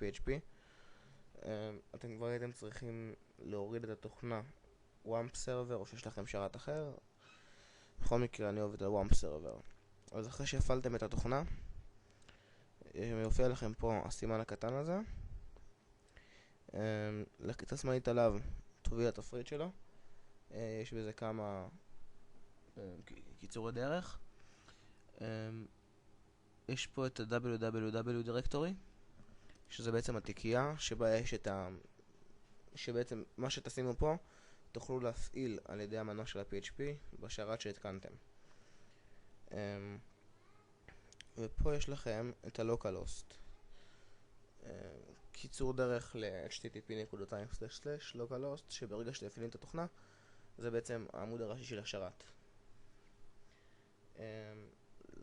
ל-PHP. אתם כבר הייתם צריכים להוריד את התוכנה WAMP Server, או שיש לכם שרת אחר. בכל מקרה אני עובד על WAMP Server. אז אחרי שהפעלתם את התוכנה, יופיע לכם פה הסימן הקטן הזה. לחיצה שמאלית עליו תוביל התפריט שלו. יש בזה כמה קיצורי דרך. יש פה את ה-www directory, שזה בעצם התיקייה שבה יש את שבעצם מה שתשימו פה תוכלו להפעיל על ידי המנוע של ה-PHP בשרת שהתקנתם. ופה יש לכם את ה-localhost, קיצור דרך ל-http://localhost, שברגע שתפעילים את התוכנה זה בעצם העמוד הראשי של השרת.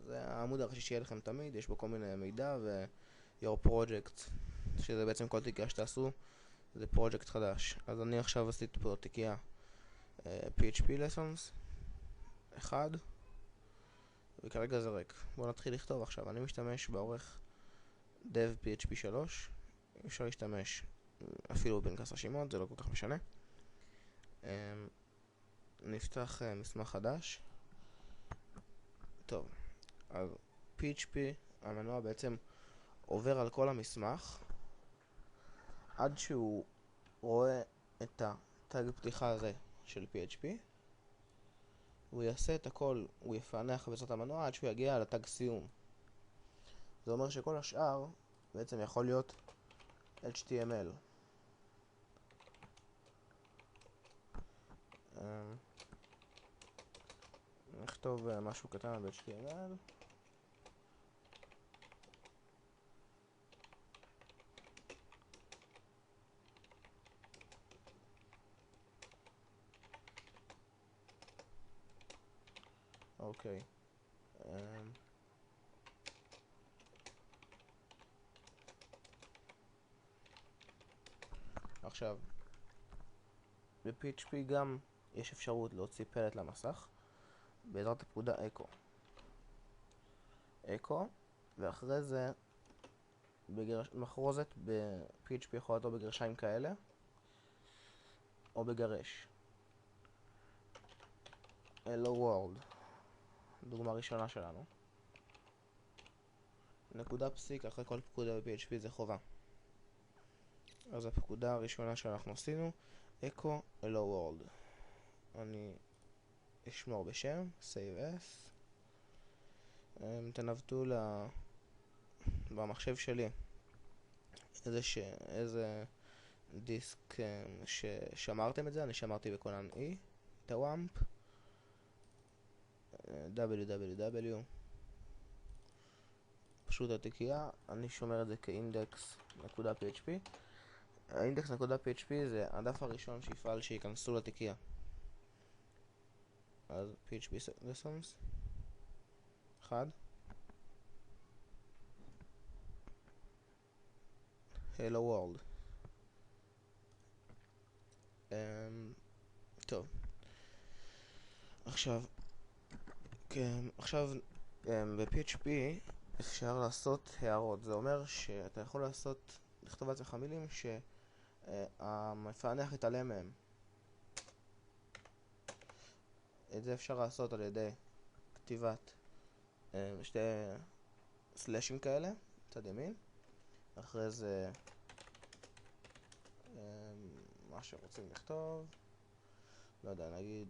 זה העמוד הראשי שיהיה לכם תמיד, יש בו כל מיני מידע ו-your project, שזה בעצם כל תיקייה שתעשו זה פרויקט חדש. אז אני עכשיו עשיתי פה תיקייה PHP lessons 1, וכרגע זה ריק. בואו נתחיל לכתוב עכשיו. אני משתמש בעורך dev PHP 3, אפשר להשתמש אפילו בפנקס רשימות, זה לא כל כך משנה. נפתח מסמך חדש. טוב, אז PHP, המנוע בעצם עובר על כל המסמך עד שהוא רואה את הטאג פתיחה הזה של PHP. הוא יעשה את הכל, הוא יפענח בעזרת המנוע עד שהוא יגיע לטאג סיום. זה אומר שכל השאר בעצם יכול להיות HTML. נכתוב משהו קטן ב-HTML. אוקיי. עכשיו, ב-PHP גם יש אפשרות להוציא פלט למסך בעזרת הפקודה echo, ואחרי זה מחרוזת ב-PHP יכול להיות או בגרשיים כאלה או בגרש. Hello World, דוגמה ראשונה שלנו. נקודה פסיק אחרי כל פקודה ב-PHP זה חובה. אז הפקודה הראשונה שאנחנו עשינו, echo hello world. אני אשמור בשם, save as. תנווטו במחשב שלי איזה דיסק ששמרתם את זה. אני שמרתי בקולן E את הוואמפ www, פשוט התיקייה. אני שומר את זה כאינדקס.php. האינדקס.php זה הדף הראשון שיפעל שיכנסו לתיקייה. אז PHP lessons 1, hello world. טוב, עכשיו ב-PHP אפשר לעשות הערות. זה אומר שאתה יכול לכתוב בעצמך מילים שהמפענח יתעלם מהם. את זה אפשר לעשות על ידי כתיבת שתי סלאשים כאלה, צד ימין. אחרי זה מה שרוצים לכתוב, לא יודע, נגיד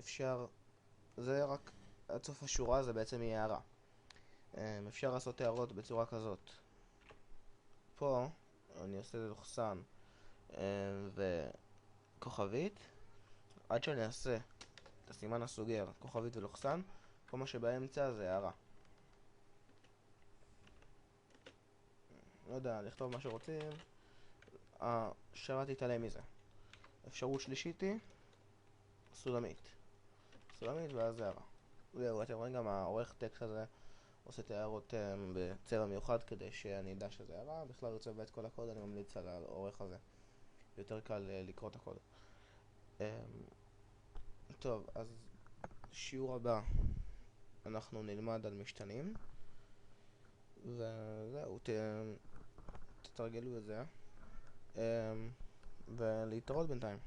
אפשר, זה רק עד סוף השורה, זה בעצם יהיה הערה. אפשר לעשות הערות בצורה כזאת. פה אני עושה לוחסן וכוכבית. עד שאני אעשה את הסימן הסוגר, כוכבית ולוחסן, כל מה שבאמצע זה הערה. לא יודע, לכתוב מה שרוצים. השרת יתעלם מזה. אפשרות שלישית היא סולמית ואז זה הערה. זהו, אתם רואים גם העורך טקסט הזה עושה את הערות בצבע מיוחד כדי שאני אדע שזה הערה. בכלל רוצה את כל הקוד, אני ממליץ על העורך הזה. יותר קל לקרוא את הקוד. טוב, אז שיעור הבא אנחנו נלמד על משתנים, וזהו, תתרגלו את זה, ולהתראות בינתיים.